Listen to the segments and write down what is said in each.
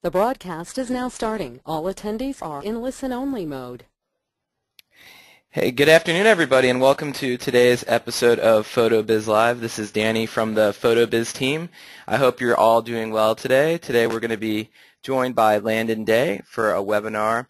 The broadcast is now starting. All attendees are in listen-only mode. Hey, good afternoon, everybody, and welcome to today's episode of PhotoBiz Live. This is Danny from the PhotoBiz team. I hope you're all doing well today. Today we're going to be joined by Landon Day for a webinar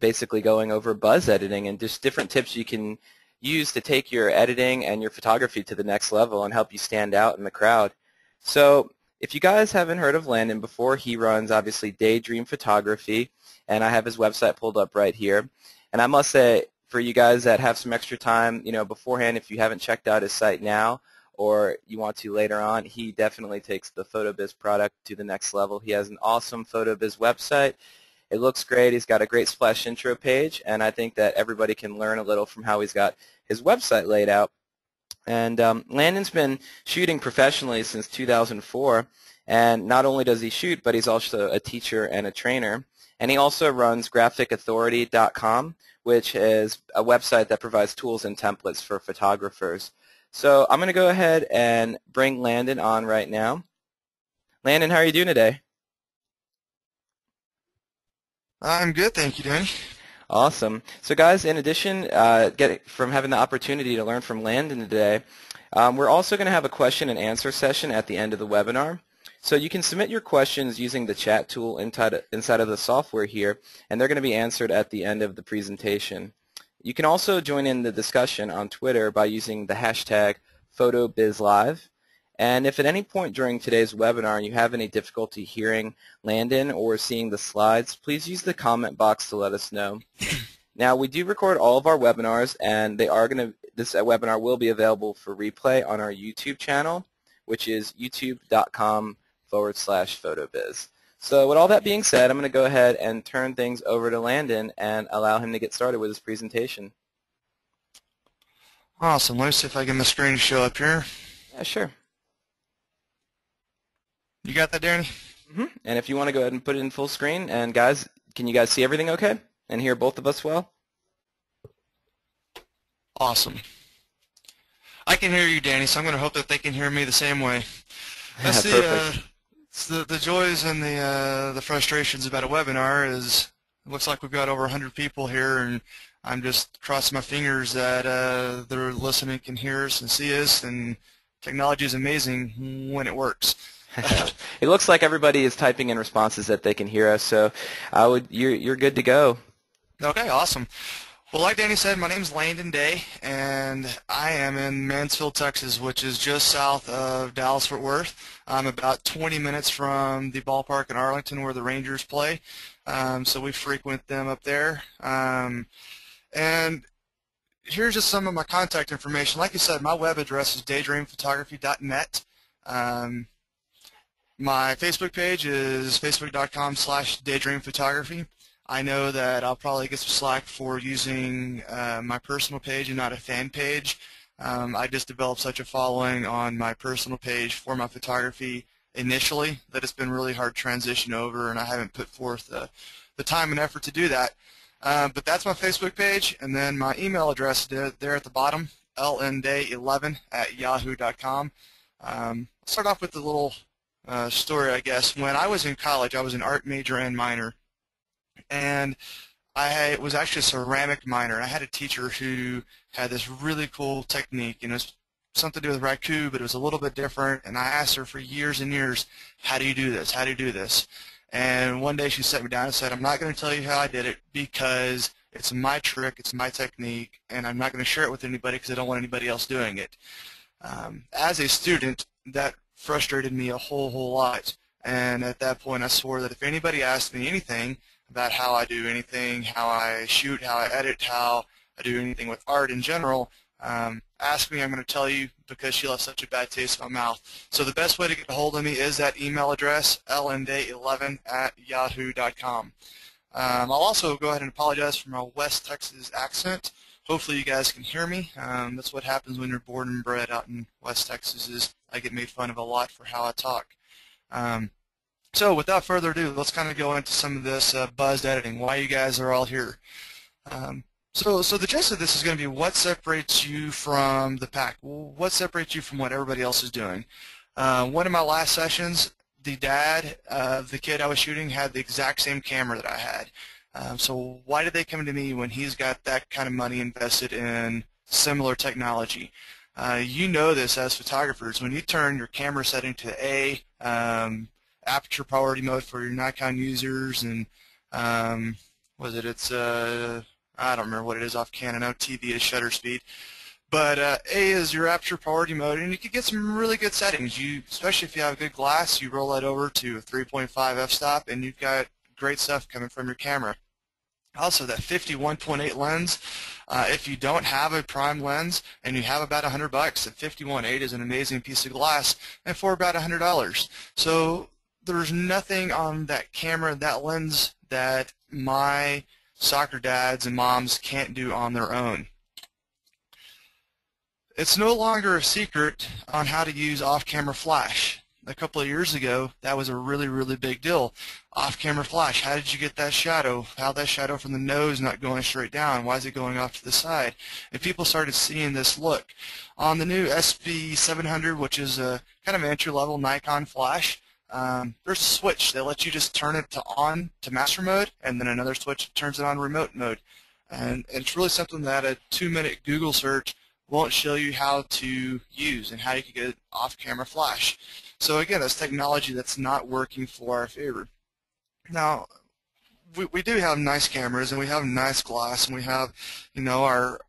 basically going over buzz editing and just different tips you can use to take your editing and your photography to the next level and help you stand out in the crowd. So if you guys haven't heard of Landon before, he runs obviously Daydream Photography, and I have his website pulled up right here. And I must say, for you guys that have some extra time, beforehand, if you haven't checked out his site now or you want to later on, he definitely takes the PhotoBiz product to the next level. He has an awesome PhotoBiz website. It looks great. He's got a great splash intro page, and I think that everybody can learn a little from how he's got his website laid out. And Landon's been shooting professionally since 2004, and not only does he shoot, but he's also a teacher and a trainer. And he also runs graphicauthority.com, which is a website that provides tools and templates for photographers. So I'm going to go ahead and bring Landon on right now. Landon, how are you doing today? I'm good, thank you, Danny. Awesome. So guys, in addition from having the opportunity to learn from Landon today, we're also going to have a question and answer session at the end of the webinar. So you can submit your questions using the chat tool inside of the software here, and they're going to be answered at the end of the presentation. You can also join in the discussion on Twitter by using the hashtag PhotoBizLive. And if at any point during today's webinar you have any difficulty hearing Landon or seeing the slides, please use the comment box to let us know. Now, we do record all of our webinars, and this webinar will be available for replay on our YouTube channel, which is youtube.com/PhotoBiz. So with all that being said, I'm going to go ahead and turn things over to Landon and allow him to get started with his presentation. Awesome. Let me see if I get my screen to show up here. Yeah, sure. You got that, Danny? Mm-hmm. And if you want to go ahead and put it in full screen, and guys, can you guys see everything okay? And hear both of us well? Awesome. I can hear you, Danny, so I'm going to hope that they can hear me the same way. That's the joys and the frustrations about a webinar is it looks like we've got over 100 people here, and I'm just crossing my fingers that they're listening, can hear us and see us, and technology is amazing when it works. It looks like everybody is typing in responses that they can hear us, so you're good to go. Okay, awesome. Well, like Danny said, my name is Landon Day, and I am in Mansfield, Texas, which is just south of Dallas-Fort Worth. I'm about 20 minutes from the ballpark in Arlington where the Rangers play, so we frequent them up there. And here's just some of my contact information. Like I said, my web address is daydreamphotography.net. My Facebook page is facebook.com/daydreamphotography. I know that I'll probably get some slack for using my personal page and not a fan page. I just developed such a following on my personal page for my photography initially that it's been really hard to transition over, and I haven't put forth the time and effort to do that. But that's my Facebook page, and then my email address there at the bottom, lnday11@yahoo.com. I'll start off with a little story, I guess. When I was in college, I was an art major and minor, and I was actually a ceramic minor. I had a teacher who had this really cool technique, and it was something to do with raku, but it was a little bit different, and I asked her for years and years, how do you do this? How do you do this? And one day she sat me down and said, I'm not going to tell you how I did it because it's my trick, it's my technique, and I'm not going to share it with anybody because I don't want anybody else doing it. As a student, that frustrated me a whole lot, and at that point I swore that if anybody asked me anything about how I do anything, how I shoot, how I edit, how I do anything with art in general, ask me, I'm going to tell you, because she left such a bad taste in my mouth. So the best way to get a hold of me is that email address, lnday11@yahoo.com. I'll also go ahead and apologize for my West Texas accent. Hopefully you guys can hear me. That's what happens when you're born and bred out in West Texas, is I get made fun of a lot for how I talk. So without further ado, let's kind of go into some of this buzzed editing, why you guys are all here. So the gist of this is going to be what separates you from the pack. What separates you from what everybody else is doing. One of my last sessions, the dad of the kid I was shooting had the exact same camera that I had. So why did they come to me when he's got that kind of money invested in similar technology? You know this as photographers. When you turn your camera setting to A, aperture priority mode for your Nikon users, and I don't remember what it is off Canon. No, TV is shutter speed. But A is your aperture priority mode, and you can get some really good settings. Especially if you have good glass, you roll that over to a 3.5 f-stop, and you've got great stuff coming from your camera. Also, that 51.8 lens, if you don't have a prime lens and you have about $100, the 51.8 is an amazing piece of glass, and for about $100. So there's nothing on that camera, that lens, that my soccer dads and moms can't do on their own. It's no longer a secret on how to use off-camera flash. A couple of years ago, that was a really, really big deal. Off-camera flash, how did you get that shadow? How that shadow from the nose not going straight down? Why is it going off to the side? And people started seeing this look. On the new SB700, which is a kind of entry-level Nikon flash, there's a switch that lets you just turn it on to master mode, and then another switch that turns it on remote mode. And it's really something that a 2-minute Google search won't show you how to use and how you can get off-camera flash. So again, that's technology that's not working for our favor. Now, we do have nice cameras, and we have nice glass, and we have, our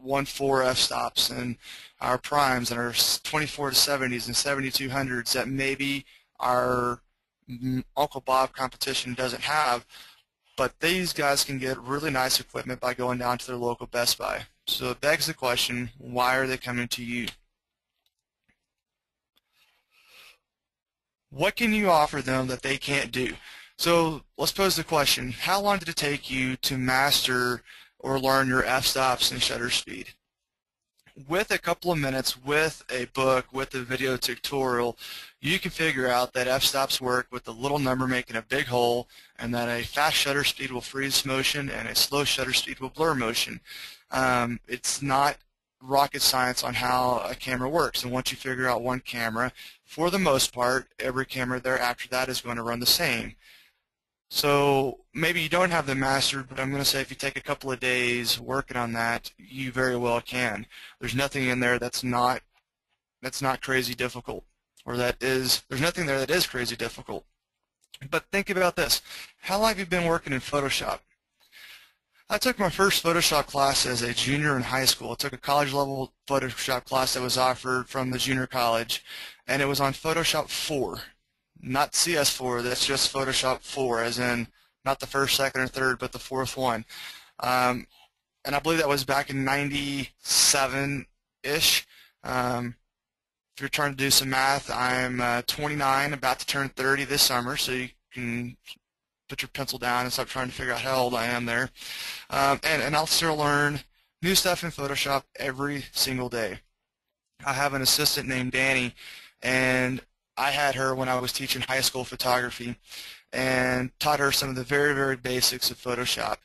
1.4 f-stops and our primes and our 24 to 70s and 7200s that maybe our Uncle Bob competition doesn't have, but these guys can get really nice equipment by going down to their local Best Buy. So it begs the question, why are they coming to you? What can you offer them that they can't do? So let's pose the question, how long did it take you to master or learn your f-stops and shutter speed? With a couple of minutes, with a book, with a video tutorial, you can figure out that f-stops work with the little number making a big hole, and that a fast shutter speed will freeze motion and a slow shutter speed will blur motion. It's not rocket science on how a camera works, and once you figure out one camera, for the most part, every camera thereafter that is going to run the same. So maybe you don't have them mastered, but I'm going to say if you take a couple of days working on that, you very well can. There's nothing in there that's not crazy difficult, or there's nothing there that is crazy difficult. But think about this. How long have you been working in Photoshop? I took my first Photoshop class as a junior in high school. I took a college-level Photoshop class that was offered from the junior college, and it was on Photoshop 4. Not CS4, that's just Photoshop 4, as in not the first, second, or third, but the fourth one. And I believe that was back in 97-ish. If you're trying to do some math, I'm 29, about to turn 30 this summer, so you can put your pencil down and stop trying to figure out how old I am there. And I'll still learn new stuff in Photoshop every single day. I have an assistant named Danny, and I had her when I was teaching high school photography and taught her some of the very, very basics of Photoshop.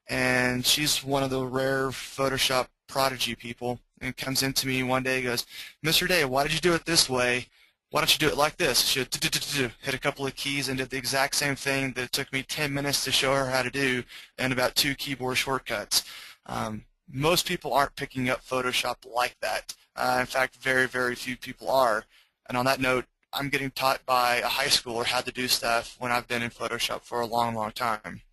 And she's one of the rare Photoshop prodigy people, and comes into me one day and goes, "Mr. Day, why did you do it this way? Why don't you do it like this?" She would hit a couple of keys and did the exact same thing that it took me 10 minutes to show her how to do, and about 2 keyboard shortcuts. Most people aren't picking up Photoshop like that. In fact, very, very few people are. And on that note, I'm getting taught by a high schooler how to do stuff when I've been in Photoshop for a long, long time.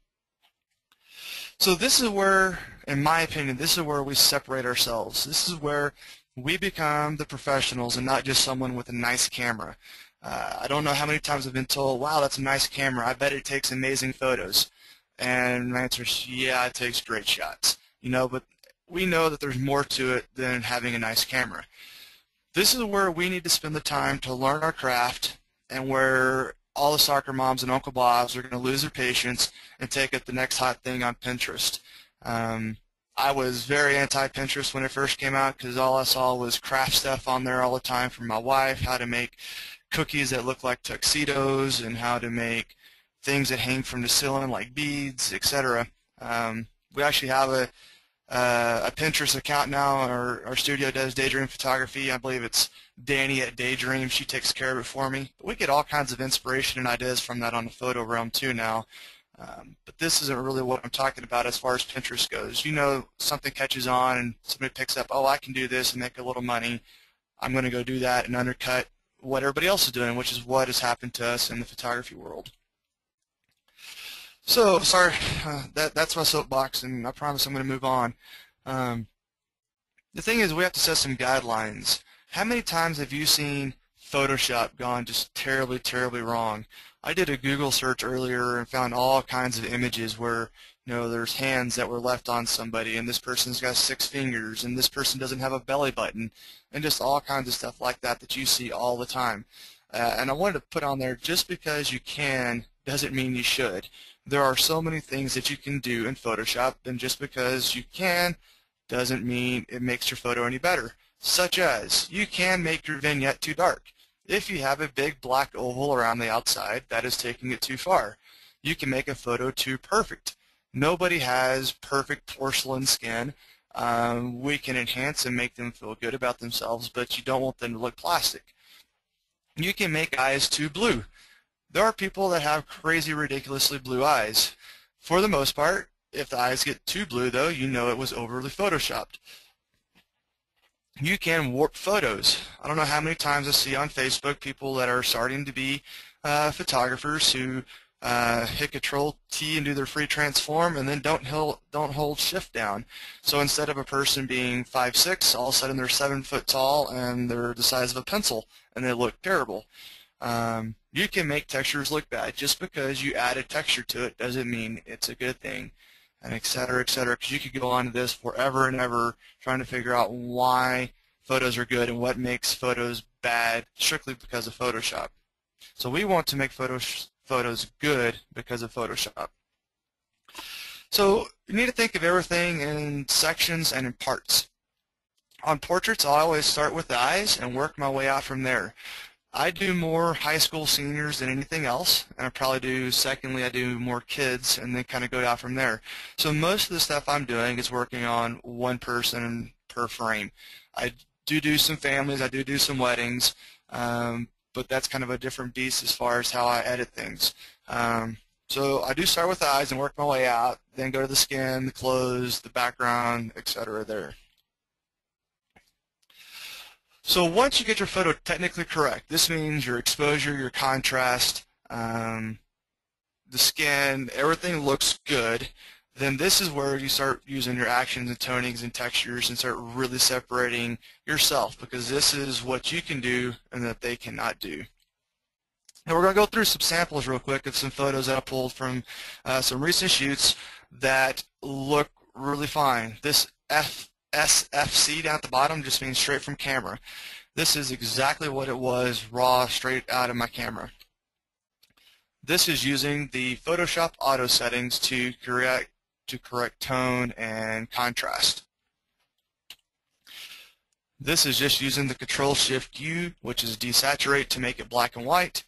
So this is where, in my opinion, this is where we separate ourselves. This is where we become the professionals and not just someone with a nice camera. I don't know how many times I've been told, "Wow, that's a nice camera. I bet it takes amazing photos." And my answer is, yeah, it takes great shots. But we know that there's more to it than having a nice camera. This is where we need to spend the time to learn our craft, and where all the soccer moms and Uncle Bobs are going to lose their patience and take up the next hot thing on Pinterest. I was very anti-Pinterest when it first came out, because all I saw was craft stuff on there all the time from my wife, how to make cookies that look like tuxedos, and how to make things that hang from the ceiling like beads, etc. We actually have a Pinterest account now. Our studio does Daydream Photography. I believe it's Danny at Daydream. She takes care of it for me. But we get all kinds of inspiration and ideas from that on the photo realm too now. But this isn't really what I'm talking about as far as Pinterest goes. You know, something catches on and somebody picks up, oh, I can do this and make a little money. I'm going to go do that and undercut what everybody else is doing, which is what has happened to us in the photography world. So, sorry, that's my soapbox, and I promise I'm going to move on. The thing is, we have to set some guidelines. How many times have you seen Photoshop gone just terribly, terribly wrong? I did a Google search earlier and found all kinds of images where, you know, there's hands that were left on somebody, and this person's got 6 fingers, and this person doesn't have a belly button, and just all kinds of stuff like that that you see all the time. And I wanted to put on there, just because you can doesn't mean you should. There are so many things that you can do in Photoshop, and just because you can doesn't mean it makes your photo any better. Such as, you can make your vignette too dark. If you have a big black oval around the outside, that is taking it too far. You can make a photo too perfect. Nobody has perfect porcelain skin. We can enhance and make them feel good about themselves, but you don't want them to look plastic. You can make eyes too blue. There are people that have crazy, ridiculously blue eyes. For the most part, if the eyes get too blue, though, you know it was overly photoshopped. You can warp photos. I don't know how many times I see on Facebook people that are starting to be photographers who hit Control-T and do their free transform and then don't hold shift down. So instead of a person being 5'6", all of a sudden they're 7 foot tall and they're the size of a pencil and they look terrible. You can make textures look bad. Just because you add a texture to it doesn't mean it's a good thing, and et cetera, because you could go on to this forever and ever trying to figure out why photos are good and what makes photos bad strictly because of Photoshop. So we want to make photos good because of Photoshop. So you need to think of everything in sections and in parts. On portraits, I always start with the eyes and work my way out from there. I do more high school seniors than anything else, and I probably do, secondly, I do more kids, and then kind of go out from there. So most of the stuff I'm doing is working on one person per frame. I do some families, I do some weddings, but that's kind of a different beast as far as how I edit things. So I do start with the eyes and work my way out, then go to the skin, the clothes, the background, etc. there. So once you get your photo technically correct, this means your exposure, your contrast, the skin, everything looks good, then this is where you start using your actions and tonings and textures and start really separating yourself, because this is what you can do and that they cannot do. Now we're going to go through some samples real quick of some photos that I pulled from some recent shoots that look really fine. This SFC down at the bottom just means straight from camera. This is exactly what it was, raw, straight out of my camera. This is using the Photoshop auto settings to correct tone and contrast. This is just using the Control-Shift-U, which is desaturate, to make it black and white.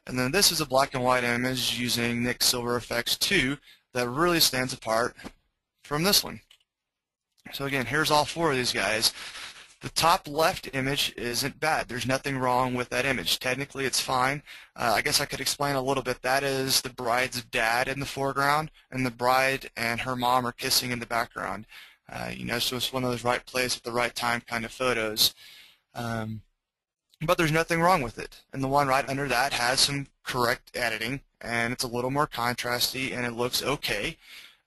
And then this is a black and white image using Nick Silver Effects 2 that really stands apart from this one. So again, here's all 4 of these guys. The top left image isn't bad. There's nothing wrong with that image. Technically, it's fine. I guess I could explain a little bit. That is the bride's dad in the foreground, and the bride and her mom are kissing in the background. You know, so it's one of those right place at the right time kind of photos. But there's nothing wrong with it. And the one right under that has some correct editing, and it's a little more contrasty, and it looks okay.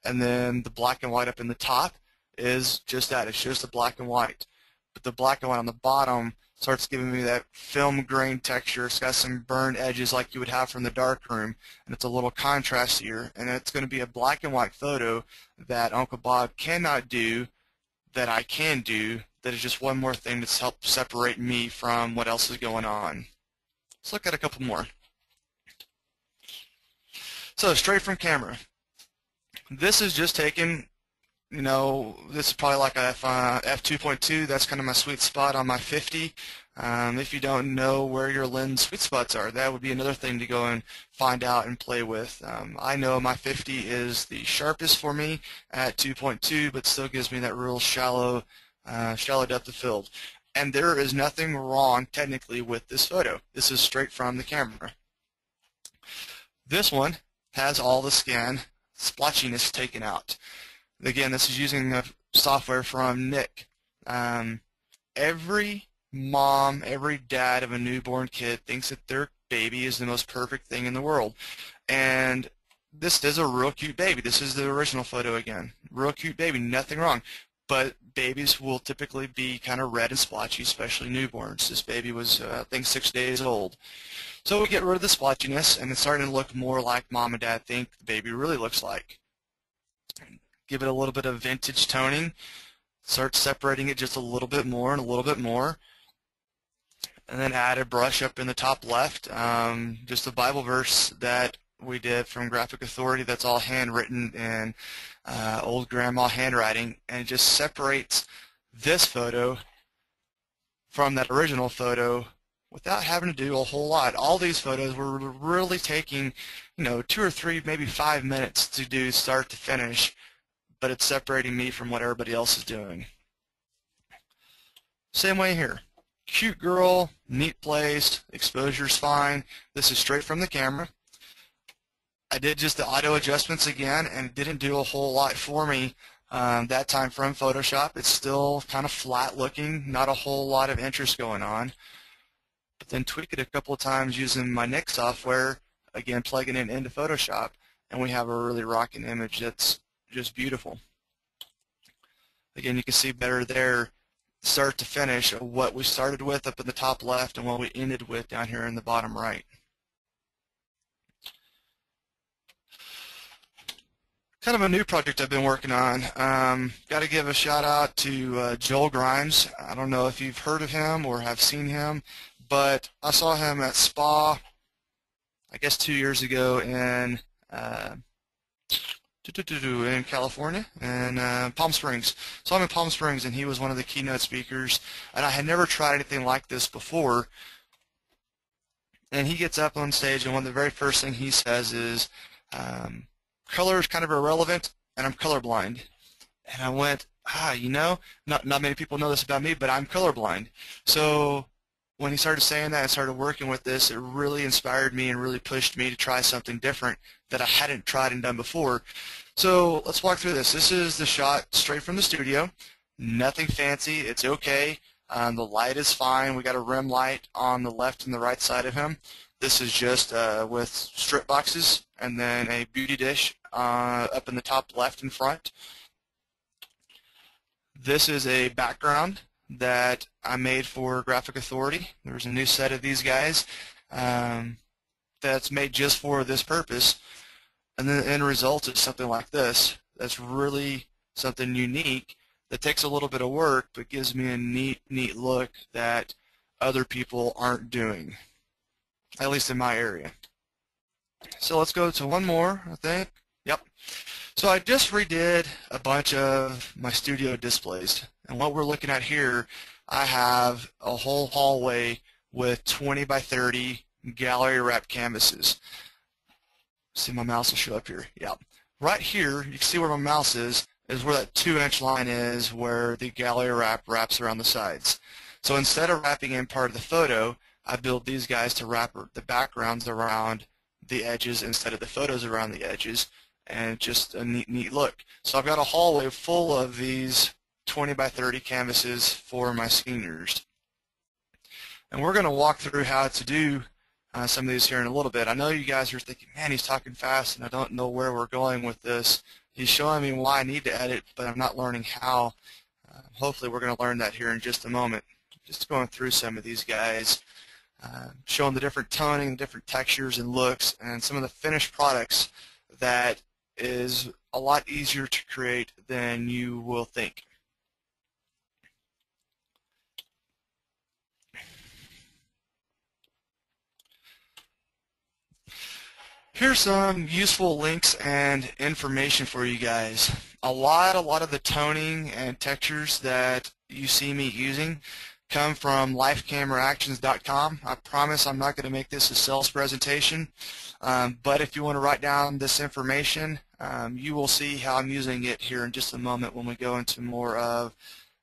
And then the black and white up in the top is just that. It's just the black and white. But the black and white on the bottom starts giving me that film grain texture. It's got some burned edges like you would have from the darkroom, and it's a little contrastier. And it's going to be a black and white photo that Uncle Bob cannot do that I can do, that is just one more thing that's helped separate me from what else is going on. Let's look at a couple more. So straight from camera. This is just taken, you know, this is probably like a f2.2. That's kind of my sweet spot on my 50. If you don't know where your lens sweet spots are, that would be another thing to go and find out and play with. I know my 50 is the sharpest for me at 2.2, but still gives me that real shallow depth of field. And there is nothing wrong technically with this photo. This is straight from the camera. This one has all the scan splotchiness taken out. Again, this is using software from Nick. Every mom, every dad of a newborn kid thinks that their baby is the most perfect thing in the world. And this is a real cute baby. This is the original photo again. Real cute baby, nothing wrong. But babies will typically be kind of red and splotchy, especially newborns. This baby was, I think, 6 days old. So we get rid of the splotchiness, and it's starting to look more like mom and dad think the baby really looks like. Give it a little bit of vintage toning. Start separating it just a little bit more and a little bit more. And then add a brush up in the top left, just a Bible verse that we did from Graphic Authority that's all handwritten in old grandma handwriting, and it just separates this photo from that original photo without having to do a whole lot. All these photos were really taking, 2 or 3, maybe 5 minutes to do start to finish, but it's separating me from what everybody else is doing. Same way here. Cute girl, neat place, exposure's fine. This is straight from the camera. I did just the auto adjustments again, and it didn't do a whole lot for me that time from Photoshop. It's still kind of flat looking, not a whole lot of interest going on. But then tweak it a couple of times using my Nick software, again plugging it into Photoshop, and we have a really rocking image that's just beautiful. Again, you can see better there, start to finish, of what we started with up in the top left and what we ended with down here in the bottom right. Kind of a new project I've been working on. Got to give a shout out to Joel Grimes. I don't know if you've heard of him or have seen him, but I saw him at Spa, I guess 2 years ago in California, and Palm Springs. So I'm in Palm Springs, and he was one of the keynote speakers, and I had never tried anything like this before. And he gets up on stage, and one of the very first thing he says is, color is kind of irrelevant, and I'm colorblind. And I went, not many people know this about me, but I'm colorblind. So when he started saying that and started working with this, it really inspired me and really pushed me to try something different that I hadn't tried and done before. So let's walk through this. This is the shot straight from the studio. Nothing fancy. It's okay. The light is fine. We got a rim light on the left and the right side of him. This is just with strip boxes and then a beauty dish up in the top left and front. This is a background that I made for Graphic Authority. There's a new set of these guys that's made just for this purpose. And then the end result is something like this. That's really something unique that takes a little bit of work but gives me a neat look that other people aren't doing, at least in my area. So let's go to one more, I think. Yep. So I just redid a bunch of my studio displays. And what we're looking at here, I have a whole hallway with 20 by 30 gallery wrap canvases. See, my mouse will show up here. Yeah. Right here, you can see where my mouse is where that 2-inch line is where the gallery wrap wraps around the sides. So instead of wrapping in part of the photo, I built these guys to wrap the backgrounds around the edges instead of the photos around the edges, and just a neat look. So I've got a hallway full of these 20 by 30 canvases for my seniors. And we're going to walk through how to do some of these here in a little bit. I know you guys are thinking, man, he's talking fast and I don't know where we're going with this. He's showing me why I need to edit, but I'm not learning how. Hopefully we're going to learn that here in just a moment. Just going through some of these guys, showing the different toning, different textures and looks, and some of the finished products that is a lot easier to create than you will think. Here's some useful links and information for you guys. A lot of the toning and textures that you see me using come from lifecameraactions.com. I promise I'm not going to make this a sales presentation, but if you want to write down this information, you will see how I'm using it here in just a moment when we go into more of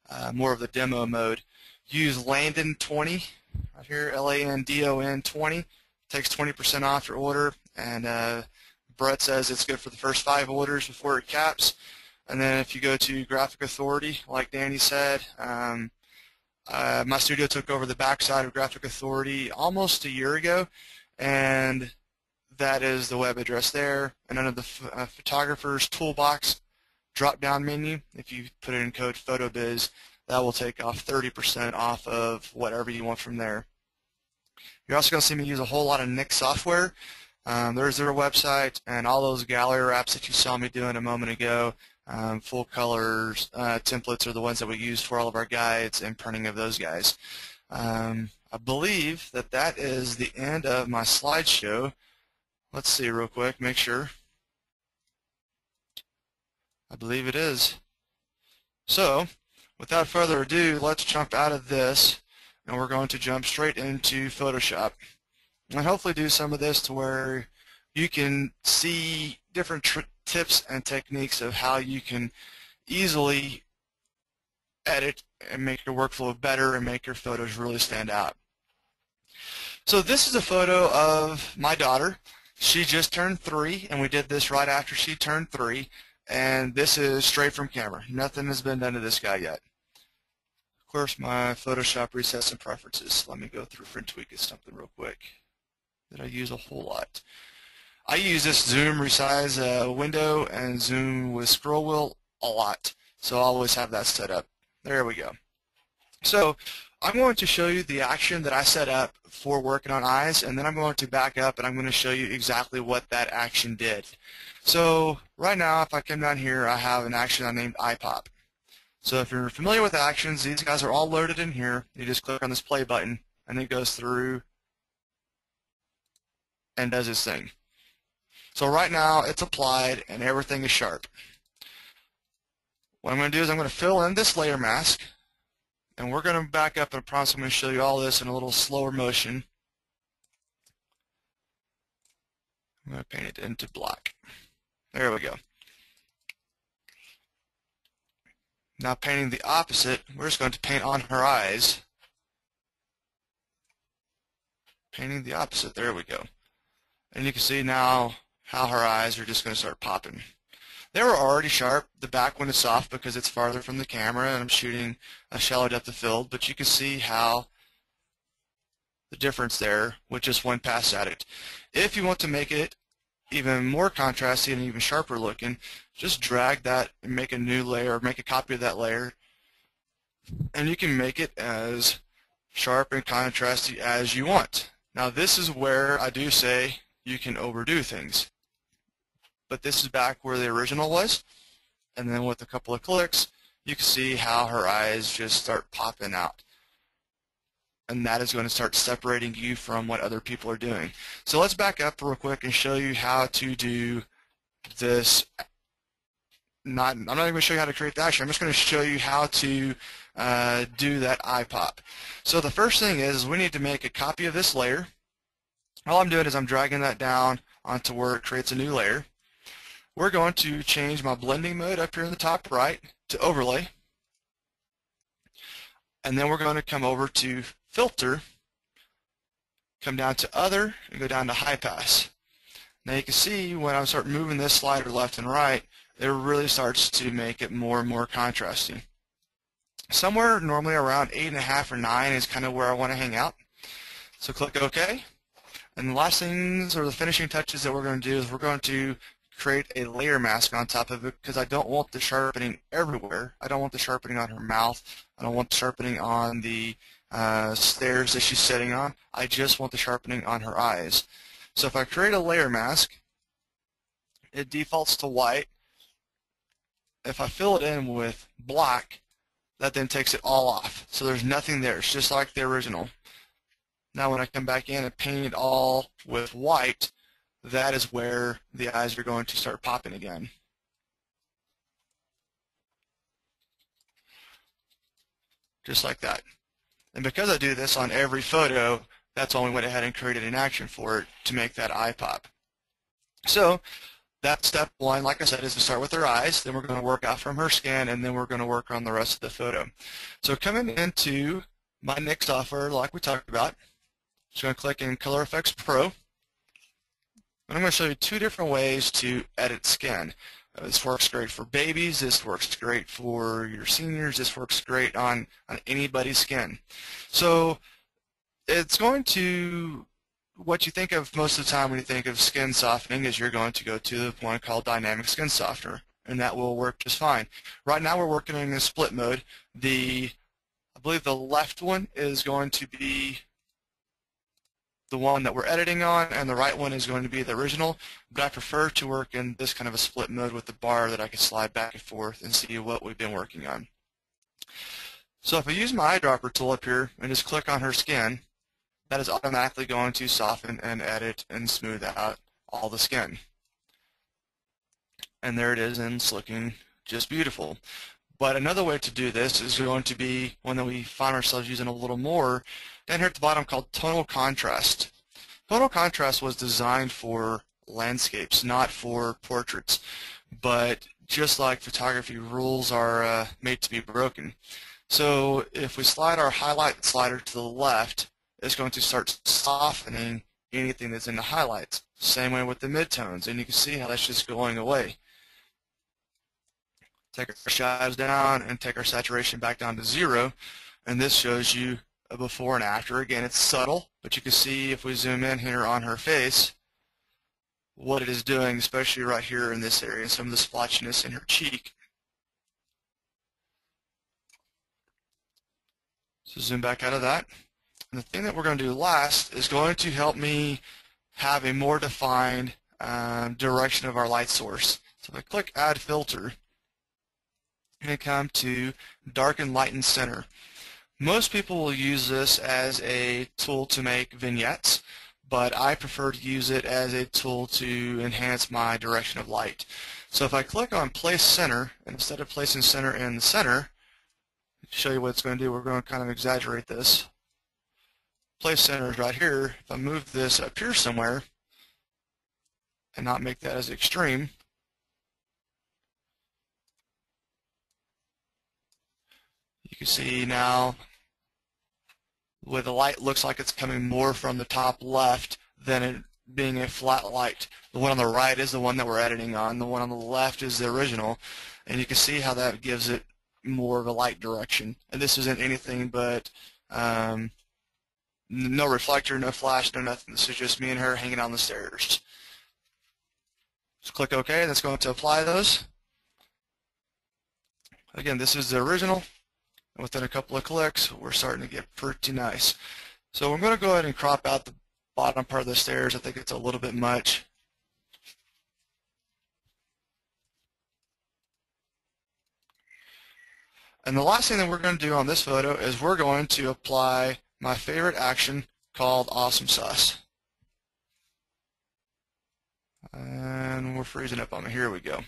the demo mode. Use Landon 20 right here, Landon 20. Takes 20% off your order, and Brett says it's good for the first 5 orders before it caps. And then if you go to Graphic Authority, like Danny said, my studio took over the backside of Graphic Authority almost a year ago, and that is the web address there. And under the photographer's toolbox drop-down menu, if you put it in code PhotoBiz, that will take off 30% off of whatever you want from there. You're also going to see me use a whole lot of Nik software. There's their website, and all those gallery wraps that you saw me doing a moment ago, full colors, templates are the ones that we use for all of our guides and printing of those guys. I believe that that is the end of my slideshow. Let's see real quick, make sure. I believe it is. So, without further ado, let's jump out of this, and we're going to jump straight into Photoshop. And hopefully do some of this to where you can see different tips and techniques of how you can easily edit and make your workflow better and make your photos really stand out. So this is a photo of my daughter. She just turned 3, and we did this right after she turned 3, and this is straight from camera. Nothing has been done to this guy yet. Of course, my Photoshop resets and preferences. Let me go through and tweak it something real quick that I use a whole lot. I use this zoom resize window and zoom with scroll wheel a lot, so I'll always have that set up. There we go. So I'm going to show you the action that I set up for working on eyes, and then I'm going to back up and I'm going to show you exactly what that action did. So right now, if I come down here, I have an action I named eye pop. So if you're familiar with actions, these guys are all loaded in here. You just click on this play button, and it goes through and does its thing. So right now, it's applied, and everything is sharp. What I'm going to do is I'm going to fill in this layer mask, and we're going to back up, and I promise I'm going to show you all this in a little slower motion. I'm going to paint it into black. There we go. Now painting the opposite, we're just going to paint on her eyes. Painting the opposite, there we go. And you can see now how her eyes are just going to start popping. They were already sharp. The back one is soft because it's farther from the camera and I'm shooting a shallow depth of field, but you can see how the difference there with just one pass at it. If you want to make it even more contrasty and even sharper looking, just drag that and make a new layer, or make a copy of that layer, and you can make it as sharp and contrasty as you want. Now this is where I do say you can overdo things, but this is back where the original was, and then with a couple of clicks you can see how her eyes just start popping out. And that is going to start separating you from what other people are doing. So let's back up real quick and show you how to do this. I'm not even going to show you how to create the action. I'm just going to show you how to do that eye pop. So the first thing is we need to make a copy of this layer. All I'm doing is I'm dragging that down onto where it creates a new layer. We're going to change my blending mode up here in the top right to overlay. And then we're going to come over to filter, come down to other, and go down to high pass. Now you can see when I start moving this slider left and right, it really starts to make it more and more contrasting. Somewhere normally around 8.5 or 9 is kind of where I want to hang out. So click OK. And the last things, or the finishing touches that we're going to do, is we're going to create a layer mask on top of it because I don't want the sharpening everywhere. I don't want the sharpening on her mouth. I don't want the sharpening on the stairs that she's sitting on. I just want the sharpening on her eyes. So if I create a layer mask, it defaults to white. If I fill it in with black, that then takes it all off. So there's nothing there. It's just like the original. Now when I come back in and paint it all with white, that is where the eyes are going to start popping again. Just like that. And because I do this on every photo, that's why we went ahead and created an action for it to make that eye pop. So that's step one, like I said, is to start with her eyes. Then we're going to work out from her skin, and then we're going to work on the rest of the photo. So coming into my Nik software, like we talked about, just going to click in Color Effects Pro. And I'm going to show you two different ways to edit skin. This works great for babies. This works great for your seniors. This works great on anybody's skin. So it's going to, what you think of most of the time when you think of skin softening is you're going to go to the one called Dynamic Skin Softener, and that will work just fine. Right now we're working in a split mode. I believe the left one is going to be the one that we're editing on, and the right one is going to be the original, but I prefer to work in this kind of a split mode with the bar that I can slide back and forth and see what we've been working on. So if I use my eyedropper tool up here and just click on her skin, that is automatically going to soften and edit and smooth out all the skin. And there it is, and it's looking just beautiful. But another way to do this is going to be one that we find ourselves using a little more down here at the bottom, called tonal contrast. Tonal contrast was designed for landscapes, not for portraits. But just like photography, rules are made to be broken. So if we slide our highlight slider to the left, it's going to start softening anything that's in the highlights. Same way with the midtones, and you can see how that's just going away. Take our shadows down and take our saturation back down to 0, and this shows you a before and after. Again, it's subtle, but you can see if we zoom in here on her face what it is doing, especially right here in this area, some of the splotchiness in her cheek. So zoom back out of that. And the thing that we're going to do last is going to help me have a more defined direction of our light source. So if I click Add Filter, I'm going to come to Darken, Lighten, Center. Most people will use this as a tool to make vignettes, but I prefer to use it as a tool to enhance my direction of light. So if I click on Place Center, and instead of placing center in the center, to show you what it's going to do, we're going to kind of exaggerate this. Place center is right here. If I move this up here somewhere and not make that as extreme, you can see now where the light looks like it's coming more from the top left than it being a flat light. The one on the right is the one that we're editing on. The one on the left is the original, and you can see how that gives it more of a light direction. And this isn't anything but no reflector, no flash, no nothing. This is just me and her hanging on the stairs. Just click OK, and that's going to apply those. Again, this is the original. And within a couple of clicks, we're starting to get pretty nice. So we're going to go ahead and crop out the bottom part of the stairs. I think it's a little bit much. And the last thing that we're going to do on this photo is we're going to apply my favorite action called Awesome Sauce. And we're freezing up on me. Here we go.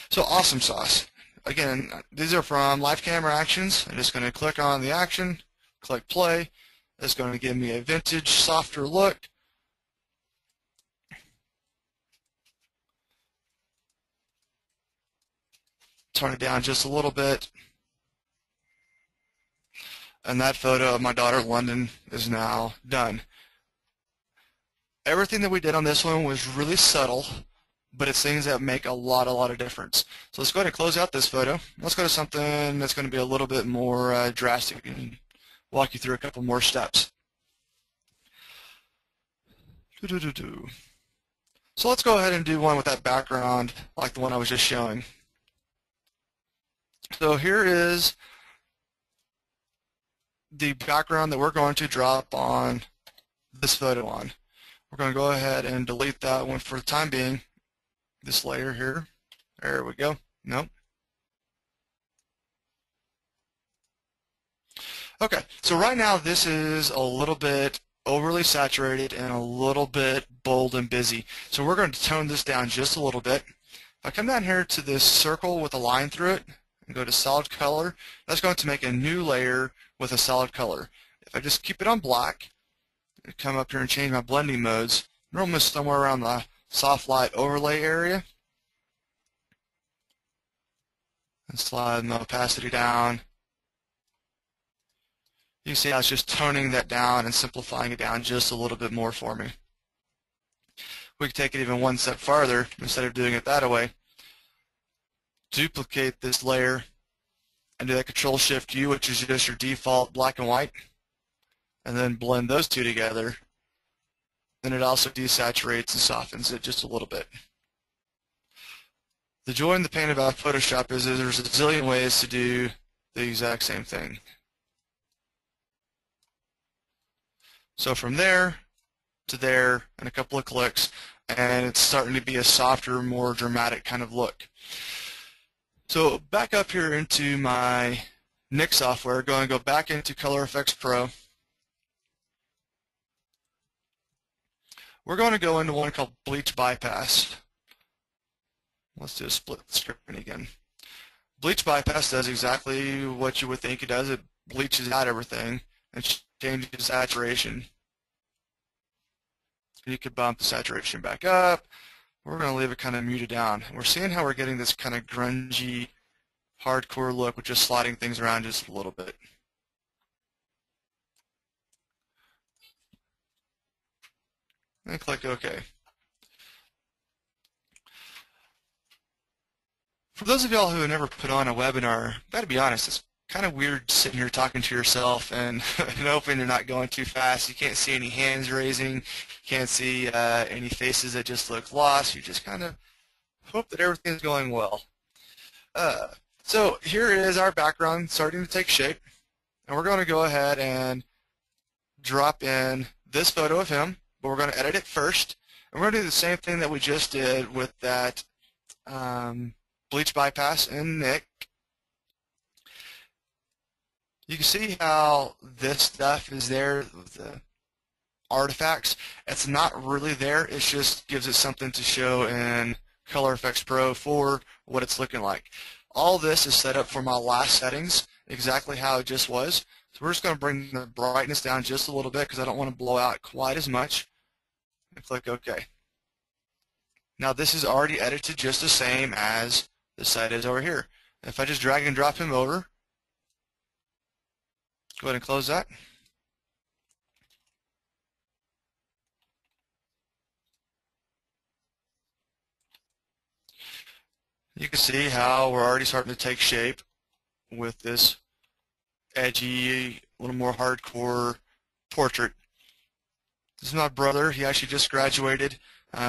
So Awesome Sauce. Again, these are from Live Camera Actions. I'm just going to click on the action, click play. It's going to give me a vintage, softer look. Turn it down just a little bit. And that photo of my daughter, Landon, is now done. Everything that we did on this one was really subtle, but it's things that make a lot of difference. So let's go ahead and close out this photo. Let's go to something that's going to be a little bit more drastic and walk you through a couple more steps. So let's go ahead and do one with that background like the one I was just showing. So here is the background that we're going to drop on this photo on. We're going to go ahead and delete that one for the time being. This layer here. There we go. Nope. Okay, so right now this is a little bit overly saturated and a little bit bold and busy. So we're going to tone this down just a little bit. If I come down here to this circle with a line through it and go to solid color. That's going to make a new layer with a solid color. If I just keep it on black and come up here and change my blending modes, normally somewhere around the soft light overlay area, and slide my opacity down. You can see how it's just toning that down and simplifying it down just a little bit more for me. We can take it even one step farther. Instead of doing it that way, duplicate this layer and do that Control-Shift-U, which is just your default black and white, and then blend those two together. Then it also desaturates and softens it just a little bit. The joy in the pain about Photoshop is there's a zillion ways to do the exact same thing. So from there to there in a couple of clicks, and it's starting to be a softer, more dramatic kind of look. So back up here into my Nik software, go back into Color Efex Pro. We're going to go into one called Bleach Bypass. Let's do a split screen again. Bleach Bypass does exactly what you would think it does. It bleaches out everything and changes saturation. You could bump the saturation back up. We're going to leave it kind of muted down. We're seeing how we're getting this kind of grungy, hardcore look with just sliding things around just a little bit. And click OK. For those of y'all who have never put on a webinar, I've got to be honest, it's kind of weird sitting here talking to yourself and hoping you're not going too fast. You can't see any hands raising, can't see any faces that just look lost. You just kind of hope that everything's going well. So here is our background starting to take shape, and we're going to go ahead and drop in this photo of him, but we're going to edit it first. And we're going to do the same thing that we just did with that Bleach Bypass in Nik. You can see how this stuff is there with the artifacts. It's not really there. It just gives it something to show in Color Efex Pro for what it's looking like. All this is set up for my last settings, exactly how it just was. So we're just going to bring the brightness down just a little bit because I don't want to blow out quite as much. And click OK. Now this is already edited just the same as the site is over here. If I just drag and drop him over, go ahead and close that. You can see how we're already starting to take shape with this edgy, a little more hardcore portrait. This is my brother. He actually just graduated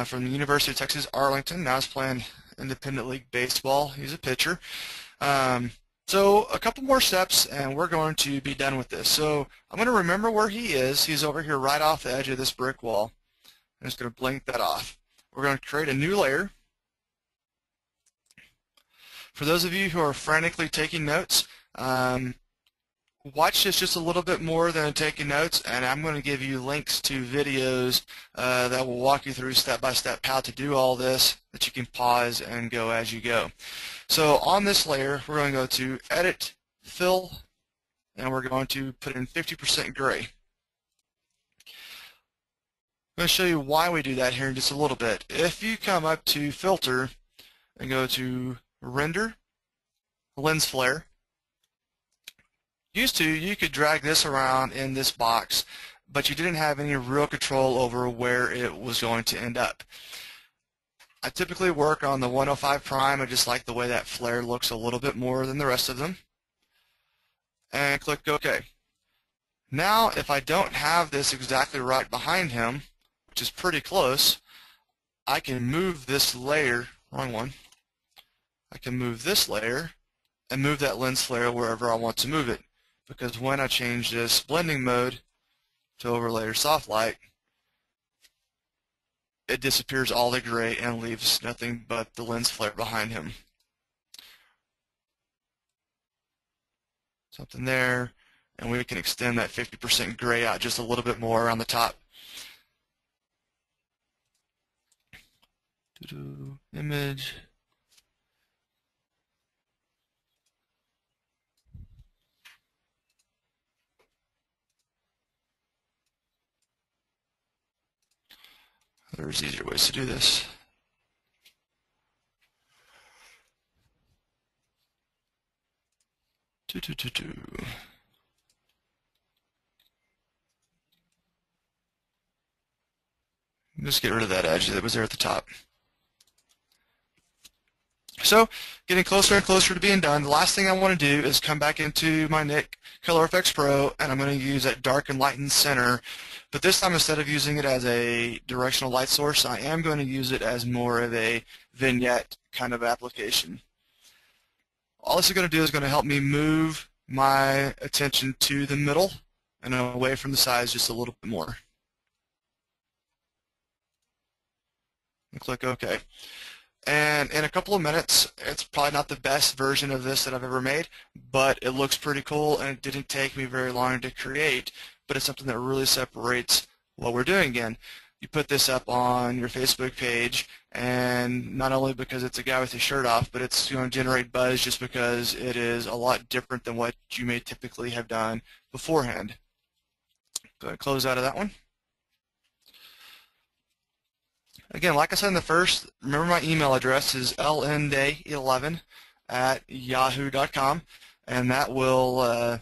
from the University of Texas, Arlington. Now he's playing independent league baseball. He's a pitcher. So a couple more steps and we're going to be done with this. So I'm going to remember where he is. He's over here right off the edge of this brick wall. I'm just going to blink that off. We're going to create a new layer. For those of you who are frantically taking notes, watch this just a little bit more than taking notes, and I'm going to give you links to videos that will walk you through step-by-step how to do all this, that you can pause and go as you go. So on this layer, we're going to go to Edit, Fill, and we're going to put in 50% gray. I'm going to show you why we do that here in just a little bit. If you come up to Filter and go to Render, Lens Flare, used to, you could drag this around in this box, but you didn't have any real control over where it was going to end up. I typically work on the 105 prime. I just like the way that flare looks a little bit more than the rest of them. And click OK. Now, if I don't have this exactly right behind him, which is pretty close, I can move this layer, wrong one, I can move this layer and move that lens flare wherever I want to move it. Because when I change this blending mode to overlay or soft light, it disappears all the gray and leaves nothing but the lens flare behind him. Something there, and we can extend that 50% gray out just a little bit more around the top. Image. There's easier ways to do this. Just get rid of that edge that was there at the top. So, getting closer and closer to being done. The last thing I want to do is come back into my Nik Color Efex Pro, and I'm going to use that dark and lighten center. But this time, instead of using it as a directional light source, I am going to use it as more of a vignette kind of application. All this is going to do is going to help me move my attention to the middle and away from the sides just a little bit more. And click OK. And in a couple of minutes, it's probably not the best version of this that I've ever made, but it looks pretty cool, and it didn't take me very long to create, but it's something that really separates what we're doing again. You put this up on your Facebook page, and not only because it's a guy with his shirt off, but it's going to generate buzz just because it is a lot different than what you may typically have done beforehand. Go ahead and close out of that one. Again, like I said in the first, remember my email address is lnday11@yahoo.com, and that will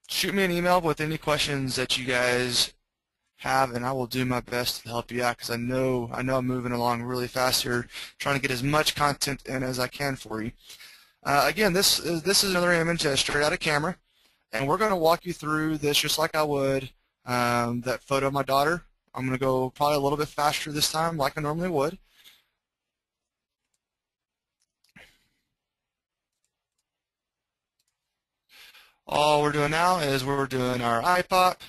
shoot me an email with any questions that you guys have, and I will do my best to help you out, because I know I'm moving along really fast here, trying to get as much content in as I can for you. Again, this is another image straight out of camera, and we're going to walk you through this just like I would that photo of my daughter. I'm going to go probably a little bit faster this time like I normally would. All we're doing now is we're doing our eye pop.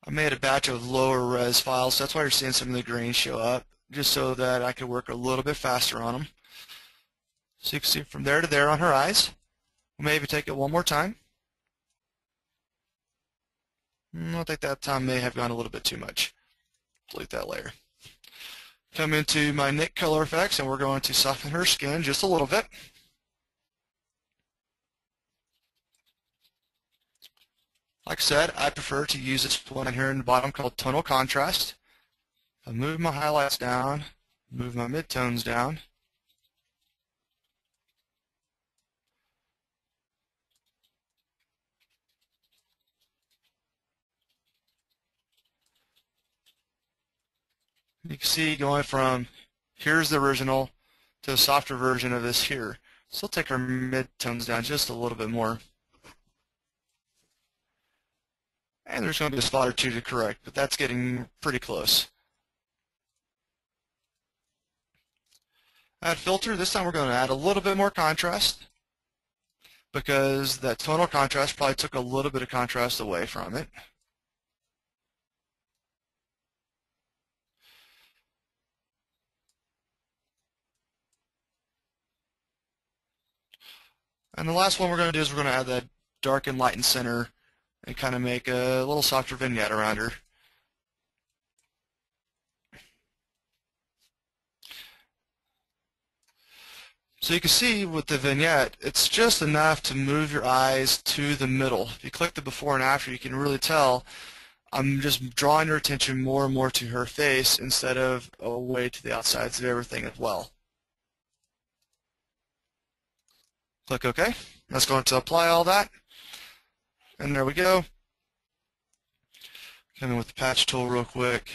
I made a batch of lower res files, so that's why you're seeing some of the grain show up, just so that I could work a little bit faster on them. So you can see from there to there on her eyes. We'll maybe take it one more time. I think that time may have gone a little bit too much. Delete that layer. Come into my Nik Color Efex, and we're going to soften her skin just a little bit. Like I said, I prefer to use this one here in the bottom called Tonal Contrast. I'll move my highlights down, move my midtones down. You can see going from here's the original to a softer version of this here. So we'll take our midtones down just a little bit more. And there's going to be a spot or two to correct, but that's getting pretty close. Add filter. This time we're going to add a little bit more contrast, because that tonal contrast probably took a little bit of contrast away from it. And the last one we're going to do is we're going to add that dark and lighten center and kind of make a little softer vignette around her. So you can see with the vignette, it's just enough to move your eyes to the middle. If you click the before and after, you can really tell I'm just drawing her attention more and more to her face instead of away to the outsides of everything as well. Click OK. That's going to apply all that. And there we go. Come in with the patch tool real quick.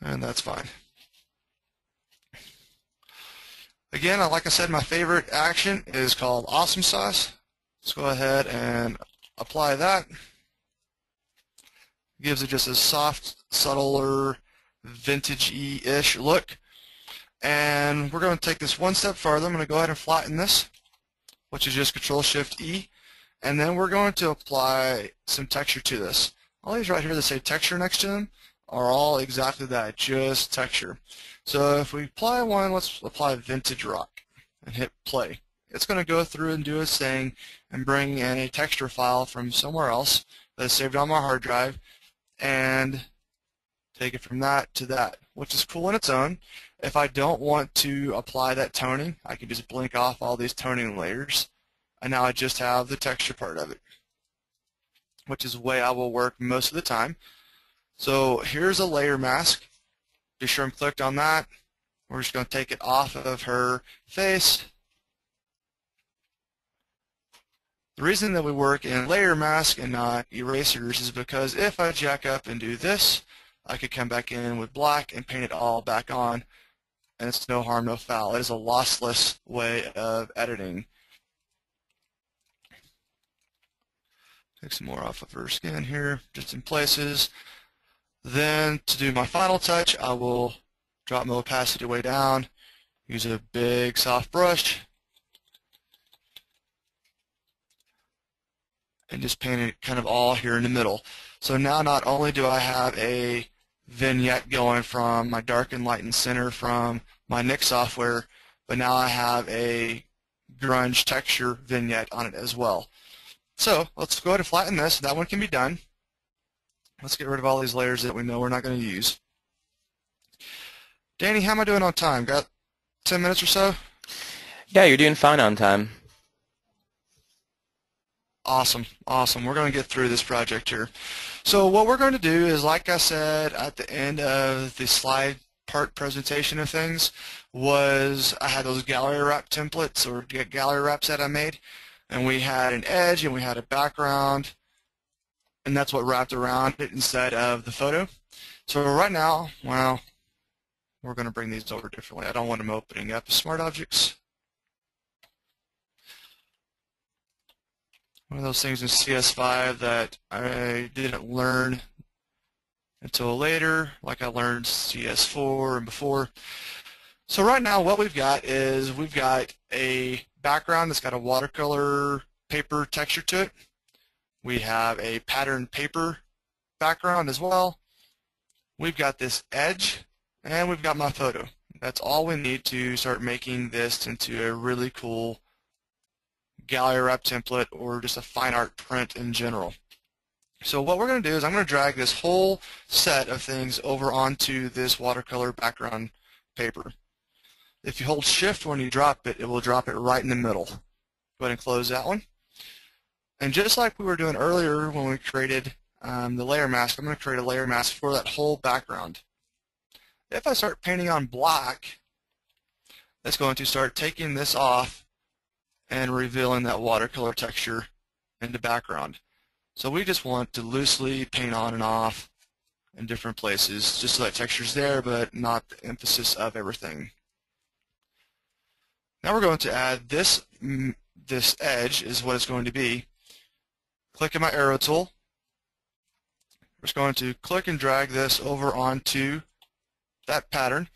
And that's fine. Again, like I said, my favorite action is called Awesome Sauce. Let's go ahead and apply that. Gives it just a soft, subtler, vintage-y-ish look. And we're going to take this one step further. I'm going to go ahead and flatten this, which is just Control-Shift-E. And then we're going to apply some texture to this. All these right here that say texture next to them are all exactly that, just texture. So if we apply one, let's apply Vintage Rock and hit play. It's going to go through and do its thing and bring in a texture file from somewhere else that is saved on my hard drive and take it from that to that. which is cool on its own. If I don't want to apply that toning, I can just blink off all these toning layers, and now I just have the texture part of it, which is the way I will work most of the time. So here's a layer mask. Be sure I'm clicked on that. We're just going to take it off of her face. The reason that we work in layer mask and not erasers is because if I jack up and do this, I could come back in with black and paint it all back on, and it's no harm, no foul. It is a lossless way of editing. Take some more off of her skin here, just in places. Then to do my final touch, I will drop my opacity way down, use a big soft brush, and just paint it kind of all here in the middle. So now not only do I have a vignette going from my dark and light and center from my Nik software, but now I have a grunge texture vignette on it as well. So let's go ahead and flatten this. That one can be done. Let's get rid of all these layers that we know we're not going to use. Danny, how am I doing on time? Got 10 minutes or so? Yeah, you're doing fine on time. Awesome, awesome. We're going to get through this project here. So what we're going to do is, like I said at the end of the slide part presentation of things, was I had those gallery wrap templates or gallery wraps that I made, and we had an edge and we had a background, and that's what wrapped around it instead of the photo. So right now, well, we're going to bring these over differently. I don't want them opening up as smart objects. One of those things in CS5 that I didn't learn until later, like I learned CS4 and before. So right now what we've got is we've got a background that's got a watercolor paper texture to it. We have a patterned paper background as well. We've got this edge, and we've got my photo. That's all we need to start making this into a really cool gallery wrap template or just a fine art print in general. So what we're going to do is I'm going to drag this whole set of things over onto this watercolor background paper. If you hold shift when you drop it, it will drop it right in the middle. Go ahead and close that one. And just like we were doing earlier when we created the layer mask, I'm going to create a layer mask for that whole background. If I start painting on black, that's going to start taking this off and revealing that watercolor texture in the background. So we just want to loosely paint on and off in different places, just so that texture's there, but not the emphasis of everything. Now we're going to add this edge is what it's going to be. Click on my arrow tool. We're just going to click and drag this over onto that pattern.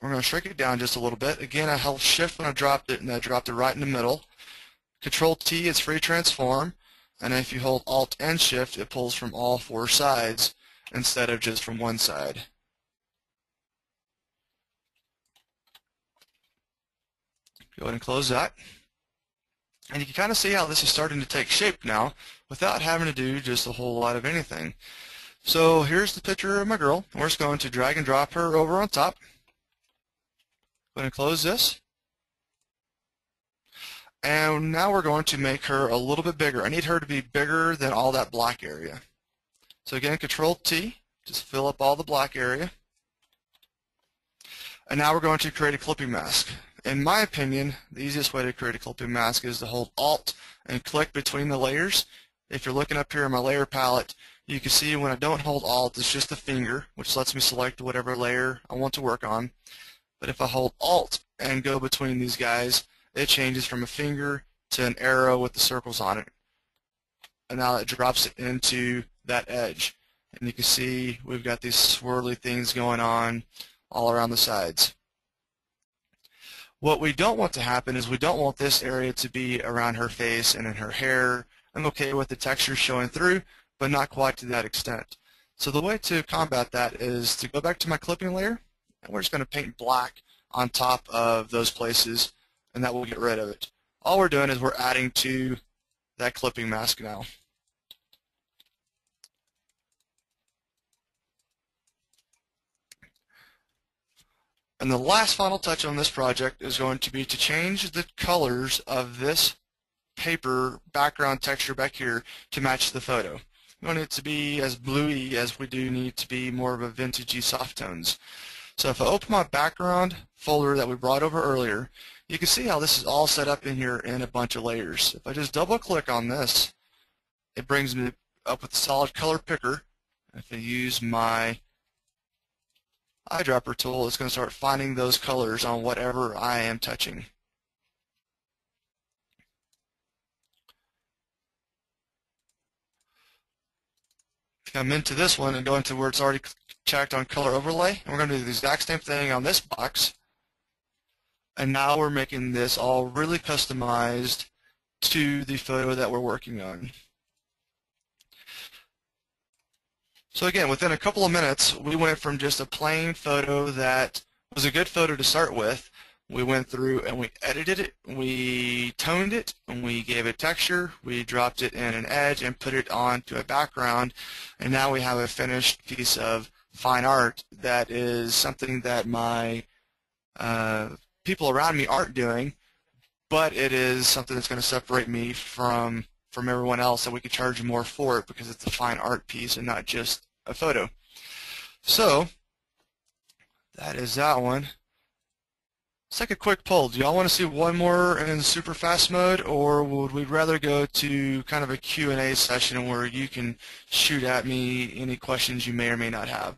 We're going to shrink it down just a little bit. Again, I held shift when I dropped it, and I dropped it right in the middle. Control T is free transform, and if you hold Alt and Shift, it pulls from all four sides instead of just from one side. Go ahead and close that. And you can kind of see how this is starting to take shape now without having to do just a whole lot of anything. So here's the picture of my girl. We're just going to drag and drop her over on top. Go ahead and close this. And now we're going to make her a little bit bigger. I need her to be bigger than all that black area. So again, Control T, just fill up all the black area. And now we're going to create a clipping mask. In my opinion, the easiest way to create a clipping mask is to hold Alt and click between the layers. If you're looking up here in my layer palette, you can see when I don't hold Alt, it's just a finger, which lets me select whatever layer I want to work on. But if I hold Alt and go between these guys, it changes from a finger to an arrow with the circles on it. And now it drops it into that edge. And you can see we've got these swirly things going on all around the sides. What we don't want to happen is we don't want this area to be around her face and in her hair. I'm okay with the texture showing through, but not quite to that extent. So the way to combat that is to go back to my clipping layer, and we're just going to paint black on top of those places, and that will get rid of it. All we're doing is we're adding to that clipping mask now. And the last final touch on this project is going to be to change the colors of this paper background texture back here to match the photo. We want it to be as bluey as we do need to be more of a vintagey soft tones. So if I open my background folder that we brought over earlier, you can see how this is all set up in here in a bunch of layers. If I just double click on this, it brings me up with the solid color picker. If I use my eyedropper tool, it's going to start finding those colors on whatever I am touching. Come into this one and go into where it's already checked on color overlay, and we're going to do the exact same thing on this box. And now we're making this all really customized to the photo that we're working on. So again, within a couple of minutes, we went from just a plain photo that was a good photo to start with. We went through and we edited it, we toned it, and we gave it texture, we dropped it in an edge and put it onto a background, and now we have a finished piece of fine art that is something that my people around me aren't doing, but it is something that's going to separate me from everyone else, and we can charge more for it because it's a fine art piece and not just a photo. So that is that one. Let's take a quick poll. Do y'all want to see one more in super fast mode, or would we rather go to kind of a Q&A session where you can shoot at me any questions you may or may not have?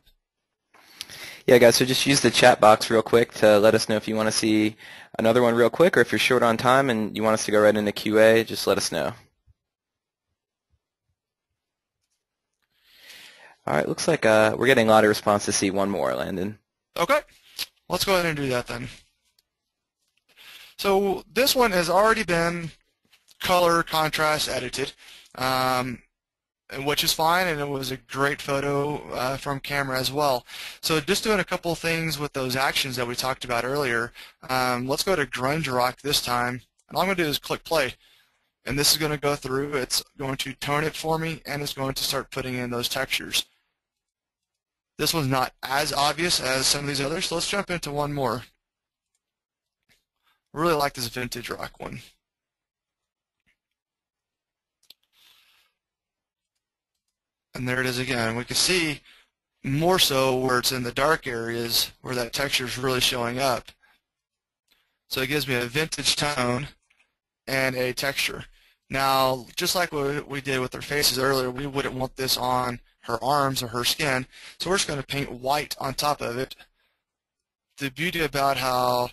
Yeah, guys, so just use the chat box real quick to let us know if you want to see another one real quick, or if you're short on time and you want us to go right into QA, just let us know. All right, looks like we're getting a lot of response to see one more, Landon. Okay, let's go ahead and do that then. So this one has already been color contrast edited, which is fine, and it was a great photo from camera as well. So just doing a couple things with those actions that we talked about earlier. Let's go to grunge rock this time, and all I'm going to do is click play. And this is going to go through, it's going to tone it for me, and it's going to start putting in those textures. This one's not as obvious as some of these others, so let's jump into one more. I really like this vintage rock one. And there it is again. We can see more so where it's in the dark areas where that texture is really showing up. So it gives me a vintage tone and a texture. Now, just like what we did with her faces earlier, we wouldn't want this on her arms or her skin, so we're just going to paint white on top of it. The beauty about how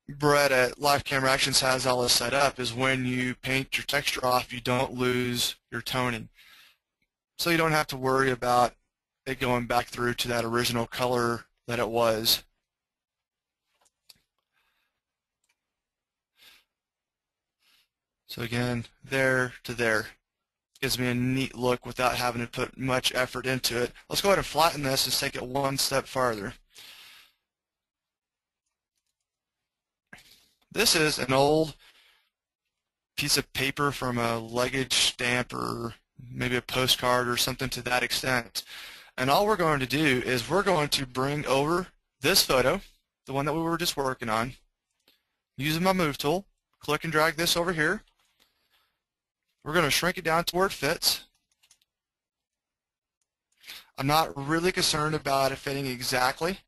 Brett at Live Camera Actions has all this set up is when you paint your texture off, you don't lose your toning. So you don't have to worry about it going back through to that original color that it was. So again, there to there. Gives me a neat look without having to put much effort into it. Let's go ahead and flatten this and take it one step farther. This is an old piece of paper from a luggage stamp or maybe a postcard or something to that extent. And all we're going to do is we're going to bring over this photo, the one that we were just working on, using my move tool, click and drag this over here. We're going to shrink it down to where it fits. I'm not really concerned about it fitting exactly,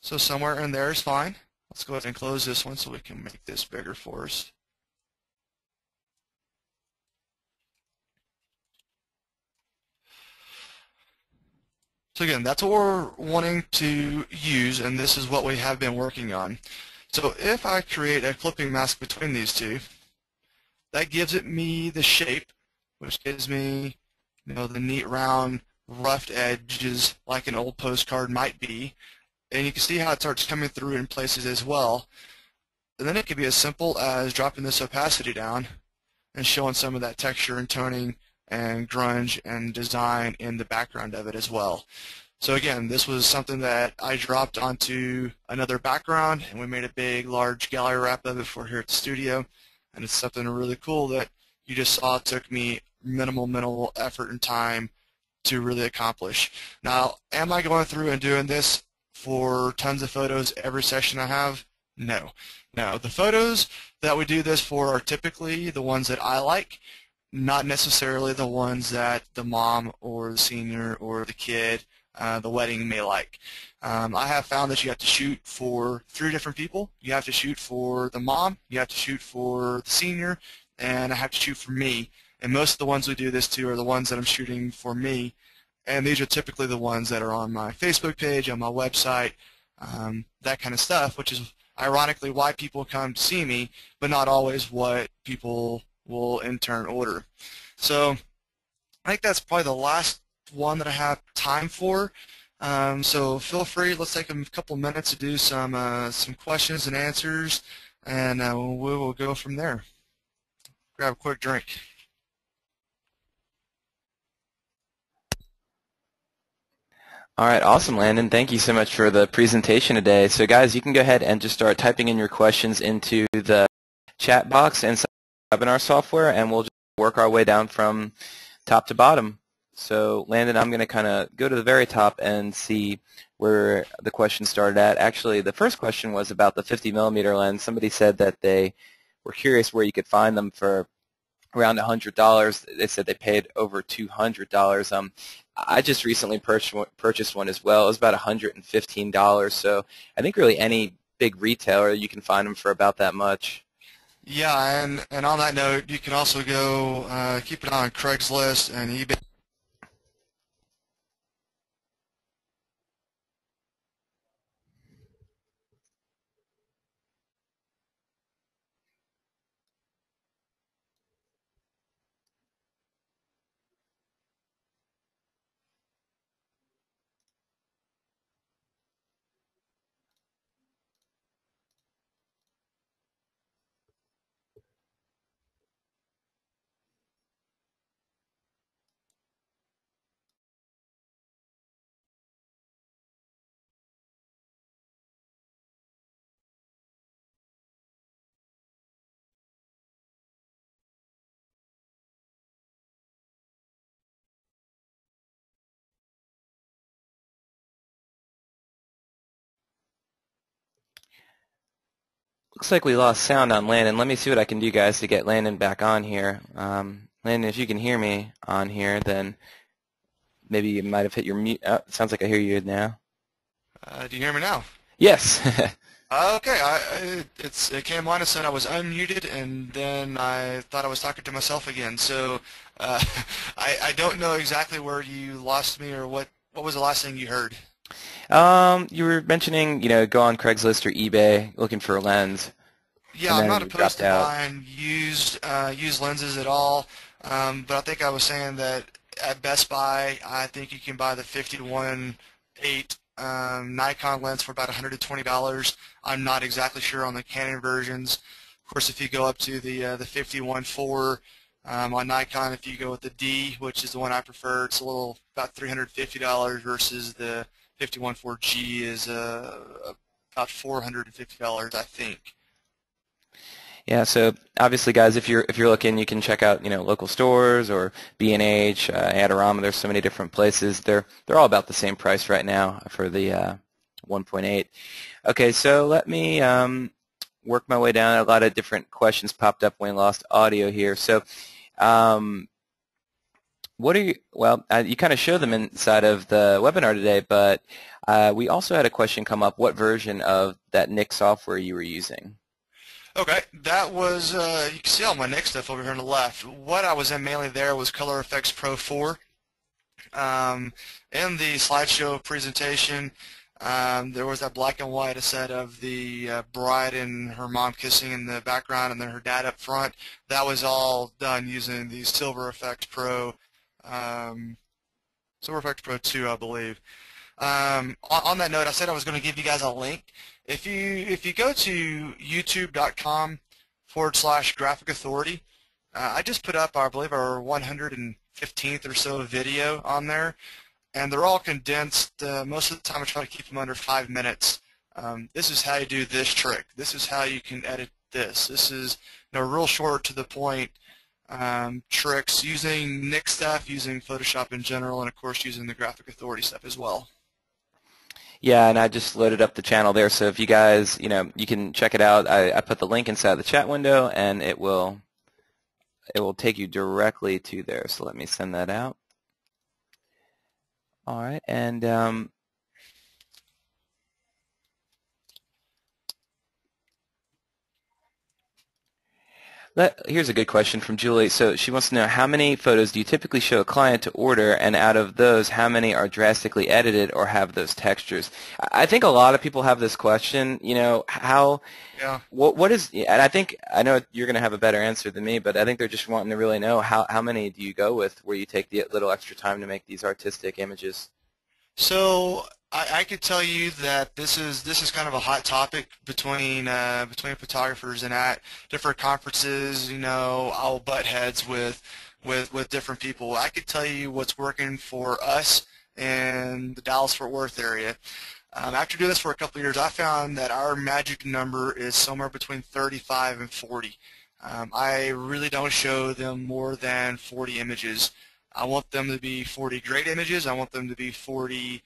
so somewhere in there is fine. Let's go ahead and close this one so we can make this bigger for us. So again, that's what we're wanting to use, and this is what we have been working on. So if I create a clipping mask between these two, that gives it me the shape, which gives me, the neat round roughed edges like an old postcard might be. And you can see how it starts coming through in places as well. And then it could be as simple as dropping this opacity down and showing some of that texture and toning and grunge and design in the background of it as well. So again, this was something that I dropped onto another background, and we made a big, large gallery wrap of it for here at the studio. And it's something really cool that you just saw it took me minimal effort and time to really accomplish. Now, am I going through and doing this for tons of photos every session I have? No. No. The photos that we do this for are typically the ones that I like, not necessarily the ones that the mom or the senior or the kid, the wedding may like. I have found that you have to shoot for 3 different people. You have to shoot for the mom, you have to shoot for the senior, and I have to shoot for me. And most of the ones we do this to are the ones that I'm shooting for me. And these are typically the ones that are on my Facebook page, on my website, that kind of stuff, which is ironically why people come to see me, but not always what people will in turn order. So I think that's probably the last one that I have time for. So feel free, let's take a couple minutes to do some questions and answers, and we will go from there. Grab a quick drink. All right, awesome, Landon. Thank you so much for the presentation today. So guys, you can go ahead and just start typing in your questions into the chat box inside webinar software, and we'll just work our way down from top to bottom. So Landon, I'm going to kind of go to the very top and see where the question started at. Actually, the first question was about the 50mm lens. Somebody said that they were curious where you could find them for around $100. They said they paid over $200. I just recently purchased one as well. It was about $115. So I think really any big retailer, you can find them for about that much. Yeah, and on that note, you can also go keep an eye on Craigslist and eBay. Looks like we lost sound on Landon. Let me see what I can do, guys, to get Landon back on here. Landon, if you can hear me on here, then maybe you might have hit your mute. Oh, it sounds like I hear you now. Do you hear me now? Yes. Okay, it came on and said I was unmuted, and then I thought I was talking to myself again. So I don't know exactly where you lost me, or what was the last thing you heard? You were mentioning, go on Craigslist or eBay looking for a lens. Yeah, I'm not opposed to buying used lenses at all, but I think I was saying that at Best Buy, I think you can buy the 50-1.8 Nikon lens for about $120. I'm not exactly sure on the Canon versions. Of course, if you go up to the 50-1.4 on Nikon, if you go with the D, which is the one I prefer, it's about $350 versus the 50-1.4G is about $450, I think. Yeah, so obviously, guys, if you're looking, you can check out local stores or B&H, Adorama. There's so many different places. They're all about the same price right now for the 1.8. Okay, so let me work my way down. A lot of different questions popped up when we lost audio here. So, what are you? Well, you kind of showed them inside of the webinar today, but we also had a question come up. What version of that Nik software you were using? Okay, that was, you can see all my Nik stuff over here on the left. What I was in mainly there was Color Efex Pro 4. In the slideshow presentation, there was that black and white set of the bride and her mom kissing in the background and then her dad up front. That was all done using the Silver Efex Pro, Silver Efex Pro 2, I believe. On that note, I said I was going to give you guys a link. If you go to youtube.com/graphic authority, I just put up, I believe, our 115th or so video on there, and they're all condensed. Most of the time I try to keep them under 5 minutes. This is how you do this trick. This is how you can edit this. This is real short to the point tricks using Nik stuff, using Photoshop in general, and of course using the Graphic Authority stuff as well. Yeah, and I just loaded up the channel there, so if you guys, you can check it out. I put the link inside the chat window, and it will take you directly to there. So let me send that out. All right, and here's a good question from Julie. So she wants to know, how many photos do you typically show a client to order, and out of those, how many are drastically edited or have those textures? I think a lot of people have this question, Yeah. what is, and I know you're going to have a better answer than me, but I think they're just wanting to really know how many do you go with where you take the little extra time to make these artistic images? So I could tell you that this is kind of a hot topic between photographers, and at different conferences, I'll butt heads with different people. I could tell you what's working for us in the Dallas-Fort Worth area. After doing this for a couple of years, I found that our magic number is somewhere between 35 and 40. I really don't show them more than 40 images. I want them to be 40 great images. I want them to be 40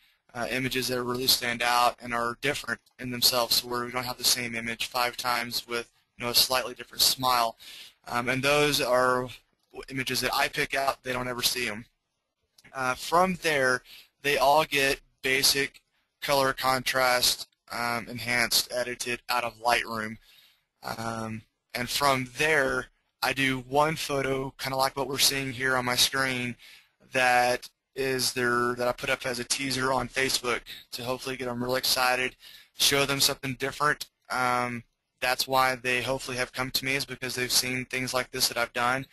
images that really stand out and are different in themselves, where we don't have the same image 5 times with a slightly different smile. And those are images that I pick out. They don't ever see them. From there, they all get basic color contrast enhanced, edited out of Lightroom. And from there, I do one photo, kind of like what we're seeing here on my screen, that I put up as a teaser on Facebook to hopefully get them really excited, show them something different. That's why they hopefully have come to me, is because they've seen things like this that I've done.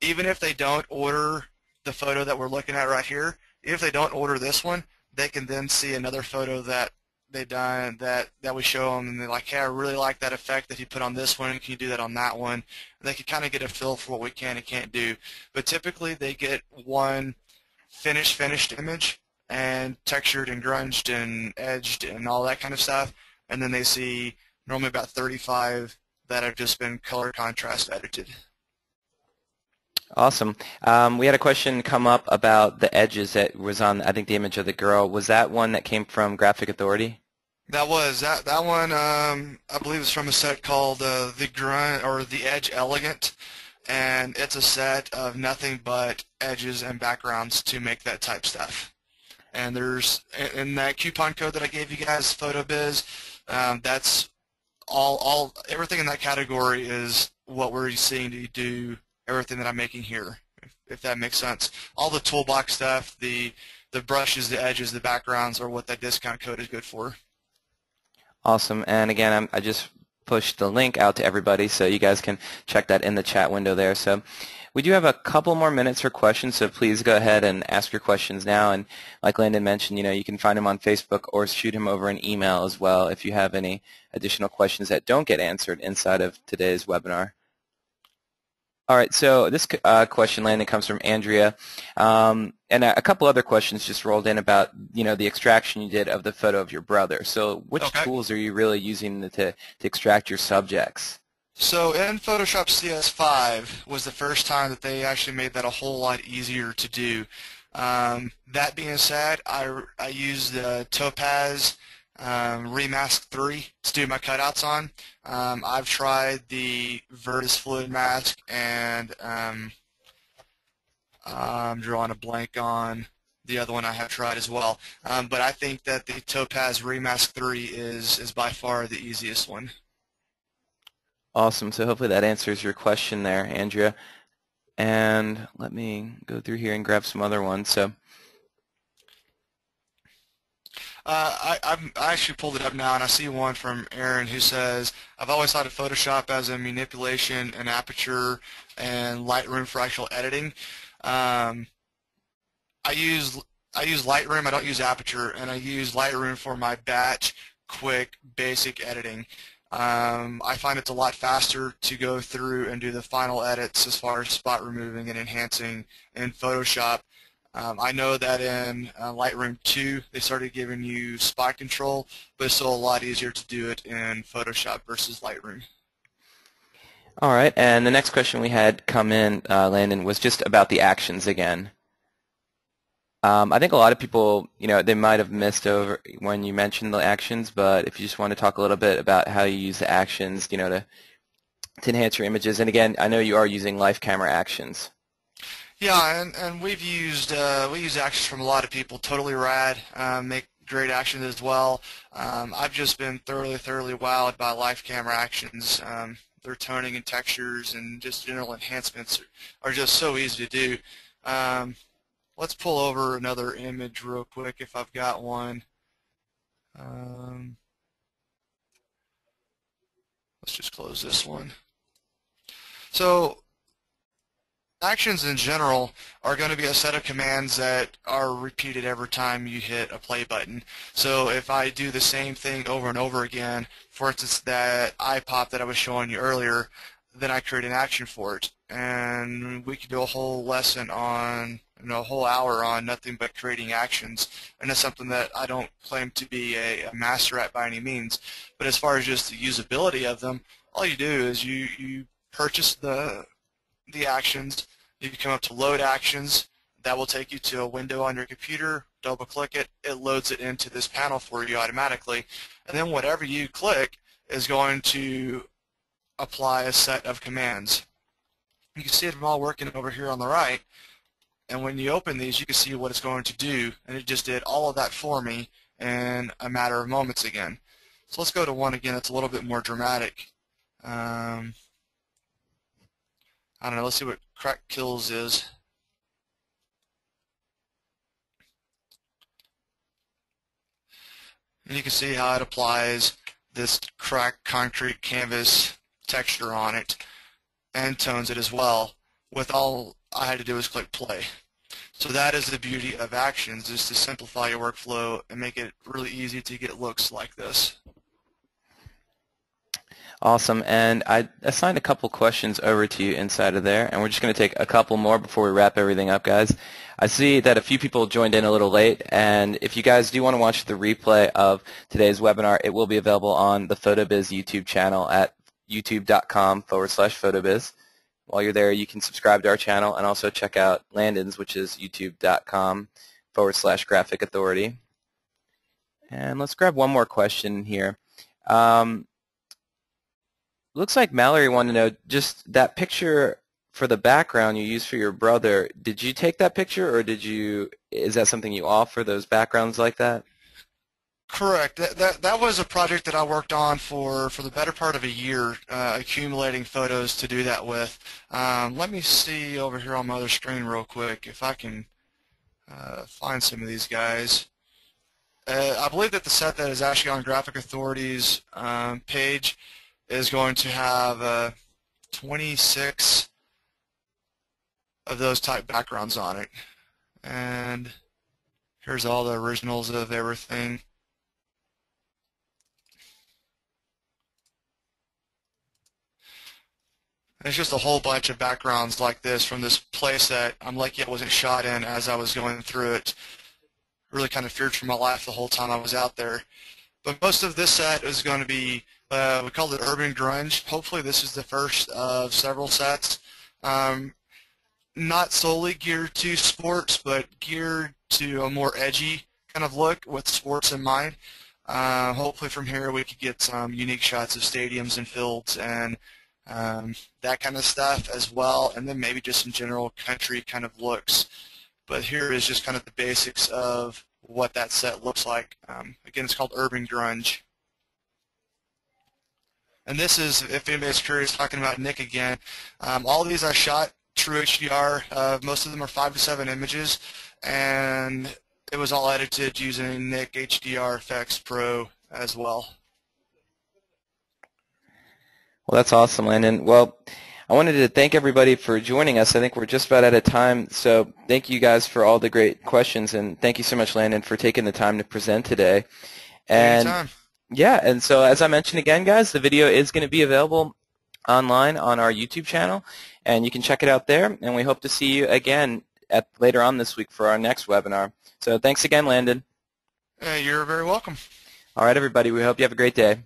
Even if they don't order the photo that we're looking at right here, if they don't order this one, they can then see another photo that they've done that we show them, and they're like, hey, I really like that effect that you put on this one. Can you do that on that one? And they can kind of get a feel for what we can and can't do. But typically they get one finished image, and textured and grunged and edged and all that kind of stuff, and then they see normally about 35 that have just been color contrast edited. Awesome. We had a question come up about the edges that was on, I think, the image of the girl. Was that one that came from Graphic Authority? That one. I believe is from a set called the Edge Elegant, and it's a set of nothing but edges and backgrounds to make that type stuff. And there's in that coupon code that I gave you guys, PhotoBiz. That's everything in that category is what we're seeing to do. Everything that I'm making here, if that makes sense. All the toolbox stuff, the brushes, the edges, the backgrounds are what that discount code is good for. Awesome. And again, I just pushed the link out to everybody, so you guys can check that in the chat window there. So we do have a couple more minutes for questions, so please go ahead and ask your questions now. And like Landon mentioned, you can find him on Facebook or shoot him over an email as well if you have any additional questions that don't get answered inside of today's webinar. All right, so this question, Landon, comes from Andrea, and a couple other questions just rolled in about, the extraction you did of the photo of your brother. So which tools are you really using to extract your subjects? So in Photoshop CS5 was the first time that they actually made that a whole lot easier to do. That being said, I used the Topaz Remask 3 to do my cutouts on. I've tried the Vertis Fluid Mask, and I'm drawing a blank on the other one I have tried as well. But I think that the Topaz Remask 3 is by far the easiest one. Awesome. So hopefully that answers your question there, Andrea. And let me go through here and grab some other ones. So I actually pulled it up now, and I see one from Aaron who says, I've always thought of Photoshop as a manipulation and aperture and Lightroom for actual editing. I use Lightroom. I don't use aperture, and I use Lightroom for my batch, quick, basic editing. I find it's a lot faster to go through and do the final edits as far as spot removing and enhancing in Photoshop. I know that in Lightroom 2 they started giving you spot control, but it's still a lot easier to do it in Photoshop versus Lightroom. All right, and the next question we had come in, Landon, was just about the actions again. I think a lot of people, they might have missed over when you mentioned the actions, but if you just want to talk a little bit about how you use the actions, to enhance your images. And again, I know you are using live camera actions. Yeah, and we use actions from a lot of people. Totally rad, make great actions as well. I've just been thoroughly wowed by live camera actions. Their toning and textures and just general enhancements are just so easy to do. Let's pull over another image real quick if I've got one. Let's just close this one. So actions in general are going to be a set of commands that are repeated every time you hit a play button. So if I do the same thing over and over again, for instance that eye pop that I was showing you earlier, then I create an action for it. And we could do a whole lesson on, a whole hour on nothing but creating actions. And that's something that I don't claim to be a master at by any means. But as far as just the usability of them, all you do is you purchase the actions. You come up to load actions. That will take you to a window on your computer. Double click it. It loads it into this panel for you automatically. And then whatever you click is going to apply a set of commands. You can see them all working over here on the right. And when you open these, you can see what it's going to do. And it just did all of that for me in a matter of moments again. So let's go to one again that's a little bit more dramatic. I don't know, let's see what crack kills is. And you can see how it applies this cracked concrete canvas texture on it and tones it as well. With all I had to do was click play. So that is the beauty of actions, is to simplify your workflow and make it really easy to get looks like this. Awesome, and I assigned a couple questions over to you inside of there, and we're just going to take a couple more before we wrap everything up, guys. I see that a few people joined in a little late, and if you guys do want to watch the replay of today's webinar, it will be available on the PhotoBiz YouTube channel at youtube.com/PhotoBiz. While you're there, you can subscribe to our channel and also check out Landon's, which is youtube.com/Graphic Authority. And let's grab one more question here. Looks like Mallory wanted to know, just that picture for the background you used for your brother, did you take that picture, or is that something you offer, those backgrounds like that? Correct. That was a project that I worked on for the better part of a year, accumulating photos to do that with. Let me see over here on my other screen real quick if I can find some of these guys. I believe that the set that is actually on Graphic Authority's page is going to have 26 of those type backgrounds on it. And here's all the originals of everything. And it's just a whole bunch of backgrounds like this from this place that I'm lucky I wasn't shot in as I was going through it. Really kind of feared for my life the whole time I was out there. But most of this set is going to be, we called it Urban Grunge. Hopefully this is the first of several sets. Not solely geared to sports, but geared to a more edgy kind of look with sports in mind. Hopefully from here we could get some unique shots of stadiums and fields and that kind of stuff as well, and then maybe just some general country kind of looks. But here is just kind of the basics of what that set looks like. Again, it's called Urban Grunge. And this is, if anybody's curious, talking about Nick again. All of these I shot true HDR. Most of them are 5 to 7 images, and it was all edited using Nick HDR Effects Pro as well. Well, that's awesome, Landon. Well, I wanted to thank everybody for joining us. I think we're just about out of time, so thank you guys for all the great questions, and thank you so much, Landon, for taking the time to present today. And anytime. Yeah, and so as I mentioned again, guys, the video is going to be available online on our YouTube channel, and you can check it out there, and we hope to see you again later on this week for our next webinar. So thanks again, Landon. You're very welcome. All right, everybody, we hope you have a great day.